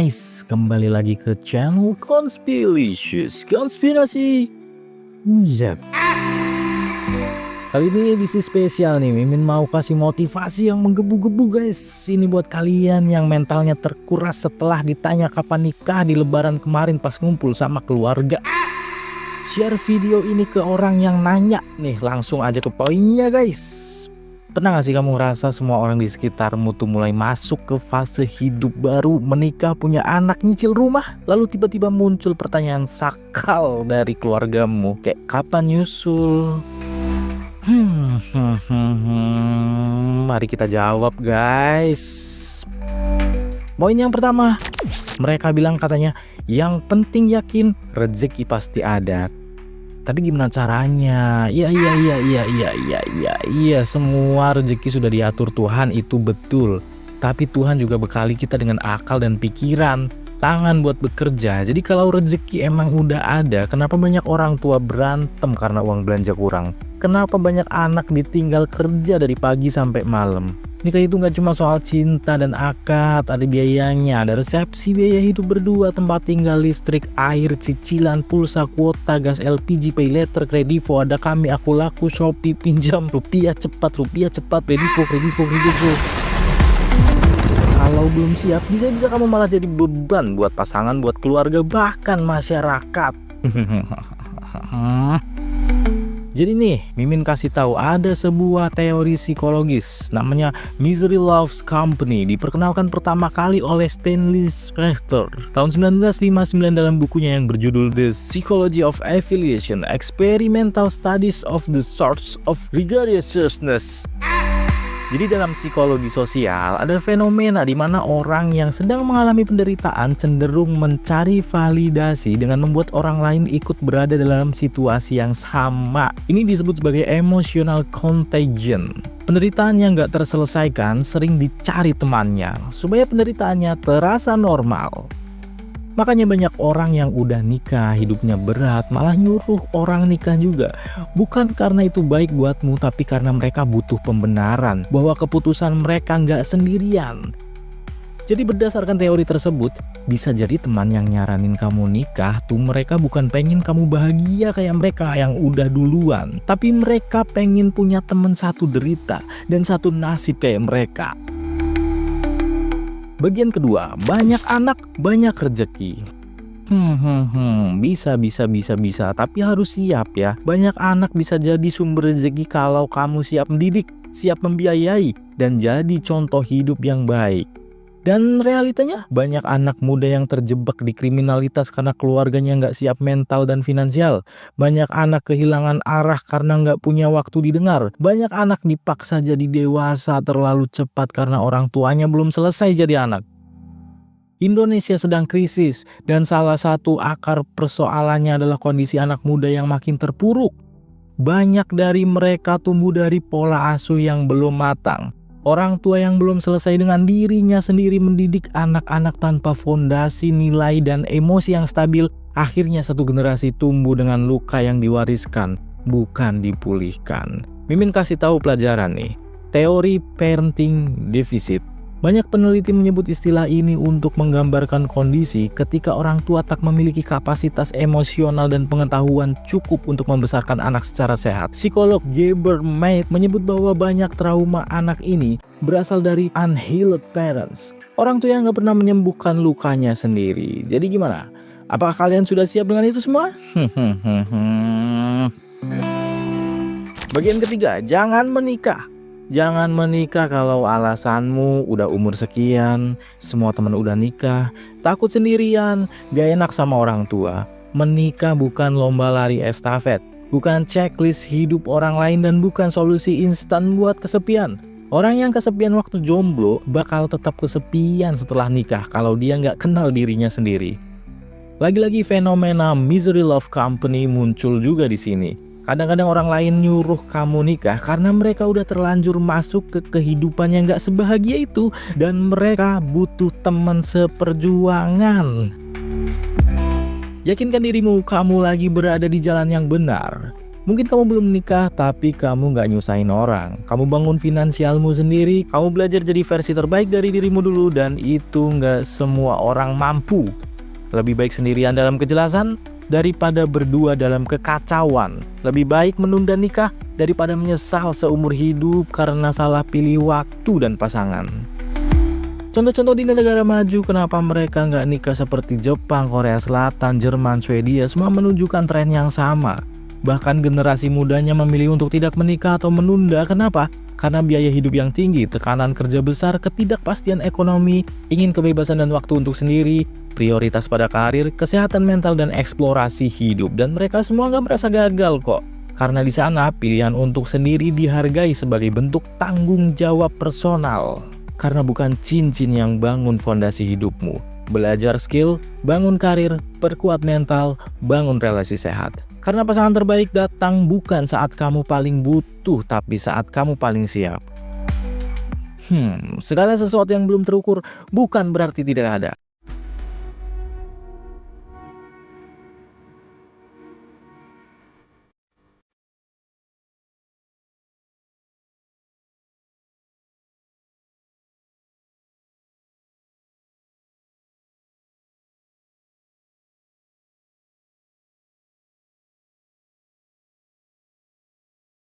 guys, kembali lagi ke channel Conspiracious Konspirasi Zap. Kali ini edisi spesial nih, Mimin mau kasih motivasi yang menggebu-gebu guys. Ini buat kalian yang mentalnya terkuras setelah ditanya kapan nikah di lebaran kemarin pas ngumpul sama keluarga. Share video ini ke orang yang nanya nih, langsung aja ke poinnya guys. Pernah gak sih kamu ngerasa semua orang di sekitarmu tuh mulai masuk ke fase hidup baru, menikah, punya anak, nyicil rumah? Lalu tiba-tiba muncul pertanyaan sakral dari keluargamu, kayak kapan nyusul? Mari kita jawab guys. Poin yang pertama, mereka bilang katanya, yang penting yakin rezeki pasti ada. Tapi gimana caranya? Iya, semua rezeki sudah diatur Tuhan, itu betul. Tapi Tuhan juga bekali kita dengan akal dan pikiran, tangan buat bekerja. Jadi kalau rezeki emang udah ada, kenapa banyak orang tua berantem karena uang belanja kurang? Kenapa banyak anak ditinggal kerja dari pagi sampai malam? Nikah itu gak cuma soal cinta dan akad, ada biayanya, ada resepsi, biaya hidup berdua, tempat tinggal, listrik, air, cicilan, pulsa, kuota, gas LPG, pay letter, kredivo, ada kami, aku laku, Shopee, pinjam, rupiah cepat, kredivo. Kalau belum siap, bisa-bisa kamu malah jadi beban buat pasangan, buat keluarga, bahkan masyarakat. Jadi nih, Mimin kasih tahu ada sebuah teori psikologis namanya Misery Loves Company, diperkenalkan pertama kali oleh Stanley Schachter tahun 1959 dalam bukunya yang berjudul The Psychology of Affiliation: Experimental Studies of the Source of Religiousness. Jadi dalam psikologi sosial ada fenomena di mana orang yang sedang mengalami penderitaan cenderung mencari validasi dengan membuat orang lain ikut berada dalam situasi yang sama. Ini disebut sebagai emotional contagion. Penderitaan yang gak terselesaikan sering dicari temannya supaya penderitaannya terasa normal. Makanya banyak orang yang udah nikah, hidupnya berat, malah nyuruh orang nikah juga. Bukan karena itu baik buatmu, tapi karena mereka butuh pembenaran bahwa keputusan mereka nggak sendirian. Jadi berdasarkan teori tersebut, bisa jadi teman yang nyaranin kamu nikah tuh mereka bukan pengen kamu bahagia kayak mereka yang udah duluan, tapi mereka pengen punya teman satu derita dan satu nasib kayak mereka. Bagian kedua, banyak anak, banyak rezeki. Bisa, tapi harus siap ya. Banyak anak bisa jadi sumber rezeki kalau kamu siap mendidik, siap membiayai, dan jadi contoh hidup yang baik. Dan realitanya, banyak anak muda yang terjebak di kriminalitas karena keluarganya nggak siap mental dan finansial. Banyak anak kehilangan arah karena nggak punya waktu didengar. Banyak anak dipaksa jadi dewasa terlalu cepat karena orang tuanya belum selesai jadi anak. Indonesia sedang krisis, dan salah satu akar persoalannya adalah kondisi anak muda yang makin terpuruk. Banyak dari mereka tumbuh dari pola asuh yang belum matang. Orang tua yang belum selesai dengan dirinya sendiri mendidik anak-anak tanpa fondasi nilai dan emosi yang stabil. Akhirnya satu generasi tumbuh dengan luka yang diwariskan, bukan dipulihkan. Mimin kasih tahu pelajaran nih. Teori parenting deficit. Banyak peneliti menyebut istilah ini untuk menggambarkan kondisi ketika orang tua tak memiliki kapasitas emosional dan pengetahuan cukup untuk membesarkan anak secara sehat. Psikolog Geber Maid menyebut bahwa banyak trauma anak ini berasal dari unhealed parents. Orang tua yang gak pernah menyembuhkan lukanya sendiri. Jadi gimana? Apakah kalian sudah siap dengan itu semua? Bagian ketiga, jangan menikah. Jangan menikah kalau alasanmu udah umur sekian, semua teman udah nikah, takut sendirian, gak enak sama orang tua. Menikah bukan lomba lari estafet, bukan checklist hidup orang lain, dan bukan solusi instan buat kesepian. Orang yang kesepian waktu jomblo bakal tetap kesepian setelah nikah kalau dia gak kenal dirinya sendiri. Lagi-lagi fenomena Misery Love Company muncul juga di sini. Kadang-kadang orang lain nyuruh kamu nikah karena mereka udah terlanjur masuk ke kehidupan yang gak sebahagia itu, dan mereka butuh teman seperjuangan. Yakinkan dirimu kamu lagi berada di jalan yang benar. Mungkin kamu belum nikah, tapi kamu nggak nyusahin orang. Kamu bangun finansialmu sendiri, kamu belajar jadi versi terbaik dari dirimu dulu, dan itu nggak semua orang mampu. Lebih baik sendirian dalam kejelasan daripada berdua dalam kekacauan. Lebih baik menunda nikah daripada menyesal seumur hidup karena salah pilih waktu dan pasangan. Contoh-contoh di negara maju, kenapa mereka nggak nikah seperti Jepang, Korea Selatan, Jerman, Swedia, semua menunjukkan tren yang sama. Bahkan generasi mudanya memilih untuk tidak menikah atau menunda. Kenapa? Karena biaya hidup yang tinggi, tekanan kerja besar, ketidakpastian ekonomi, ingin kebebasan dan waktu untuk sendiri, prioritas pada karir, kesehatan mental, dan eksplorasi hidup. Dan mereka semua nggak merasa gagal kok. Karena di sana pilihan untuk sendiri dihargai sebagai bentuk tanggung jawab personal. Karena bukan cincin yang bangun fondasi hidupmu. Belajar skill, bangun karir, perkuat mental, bangun relasi sehat. Karena pasangan terbaik datang bukan saat kamu paling butuh, tapi saat kamu paling siap. Segala sesuatu yang belum terukur bukan berarti tidak ada.